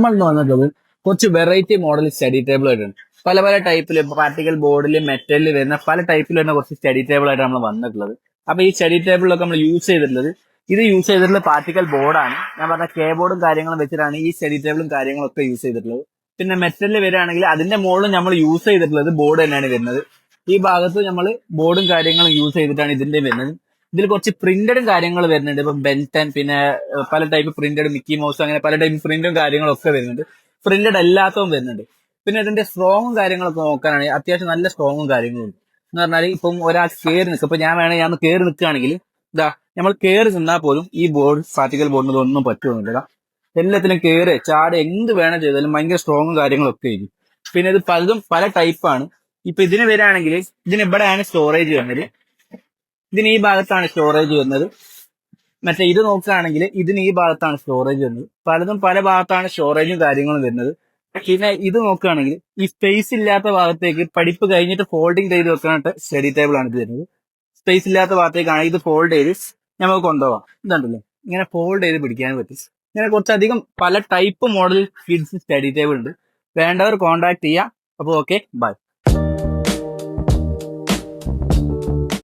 നമ്മൾ വന്നിട്ടുള്ളത് കുറച്ച് വെറൈറ്റി മോഡൽ സ്റ്റഡി ടേബിൾ ആയിട്ടാണ്. പല പല ടൈപ്പിൽ പാർട്ടിക്കൽ ബോർഡിൽ മെറ്റലിൽ വരുന്ന പല ടൈപ്പിൽ വരുന്ന കുറച്ച് സ്റ്റഡി ടേബിൾ ആയിട്ടാണ് നമ്മൾ വന്നിട്ടുള്ളത്. അപ്പൊ ഈ സ്റ്റഡി ടേബിളിലൊക്കെ നമ്മൾ യൂസ് ചെയ്തിട്ടുള്ളത് യൂസ് ചെയ്തിട്ടുള്ള പാർട്ടിക്കൽ ബോർഡാണ്. ഞാൻ പറഞ്ഞ കേ ബോർഡും കാര്യങ്ങളും വെച്ചിട്ടാണ് ഈ സ്റ്റഡി ടേബിളും കാര്യങ്ങളൊക്കെ യൂസ് ചെയ്തിട്ടുള്ളത്. പിന്നെ മെറ്റലിൽ വരികയാണെങ്കിൽ അതിന്റെ മുകളിൽ നമ്മൾ യൂസ് ചെയ്തിട്ടുള്ളത് ബോർഡ് തന്നെയാണ് വരുന്നത്. ഈ ഭാഗത്ത് നമ്മൾ ബോർഡും കാര്യങ്ങളും യൂസ് ചെയ്തിട്ടാണ് ഇതിന്റെ വരുന്നത്. ഇതിൽ കുറച്ച് പ്രിന്റഡും കാര്യങ്ങൾ വരുന്നുണ്ട്. ഇപ്പം ബെൻറ്റൻ, പിന്നെ പല ടൈപ്പ് പ്രിന്റഡ് മിക്കി മൗസ്, അങ്ങനെ പല ടൈപ്പ് പ്രിന്റും കാര്യങ്ങളും ഒക്കെ വരുന്നുണ്ട്. പ്രിന്റഡ് അല്ലാത്തതും വരുന്നുണ്ട്. പിന്നെ ഇതിന്റെ സ്ട്രോങ്ങും കാര്യങ്ങളൊക്കെ നോക്കാനാണെങ്കിൽ അത്യാവശ്യം നല്ല സ്ട്രോങ്ങും കാര്യങ്ങളും ഉണ്ട്. എന്ന് പറഞ്ഞാൽ ഇപ്പം ഒരാൾ കയറി നിൽക്കും. ഇപ്പൊ ഞാൻ കയറി നിൽക്കുകയാണെങ്കിൽ ഇതാ നമ്മൾ കയറി നിന്നാൽ പോലും ഈ ബോർഡ് പാർട്ടിക്കൽ ബോർഡിന് ഇതൊന്നും പറ്റുമൊന്നുമില്ല. എല്ലാത്തിനും കയറി ചാട് എന്ത് വേണം ചെയ്താലും ഭയങ്കര സ്ട്രോങ്ങും കാര്യങ്ങളൊക്കെ ആയിരിക്കും. പിന്നെ ഇത് പലതും പല ടൈപ്പാണ്. ഇപ്പൊ ഇതിന് വരികയാണെങ്കിൽ ഇതിന് ഇവിടെയാണ് സ്റ്റോറേജ് വരുന്നത്. ഇതിന് ഈ ഭാഗത്താണ് സ്റ്റോറേജ് വരുന്നത്. മറ്റേ ഇത് നോക്കുകയാണെങ്കിൽ ഇതിന് ഈ ഭാഗത്താണ് സ്റ്റോറേജ് വരുന്നത്. പലതും പല ഭാഗത്താണ് സ്റ്റോറേജും കാര്യങ്ങളും വരുന്നത്. പിന്നെ ഇത് നോക്കുകയാണെങ്കിൽ ഈ സ്പേസ് ഇല്ലാത്ത ഭാഗത്തേക്ക് പഠിപ്പ് കഴിഞ്ഞിട്ട് ഫോൾഡിങ് ചെയ്ത് വെക്കാനായിട്ട് സ്റ്റഡി ടേബിൾ ആണ് ഇത് വരുന്നത്. സ്പേസ് ഇല്ലാത്ത ഭാഗത്തേക്കാണെങ്കിൽ ഇത് ഫോൾഡ് ചെയ്ത് നമുക്ക് കൊണ്ടുപോകാം. ഇതുണ്ടല്ലോ, ഇങ്ങനെ ഫോൾഡ് ചെയ്ത് പിടിക്കാൻ പറ്റും. ഇങ്ങനെ കുറച്ചധികം പല type model kids study table ഉണ്ട്. വേണ്ടവർ കോൺടാക്ട് ചെയ്യാം. അപ്പോൾ ഓക്കെ, ബൈ.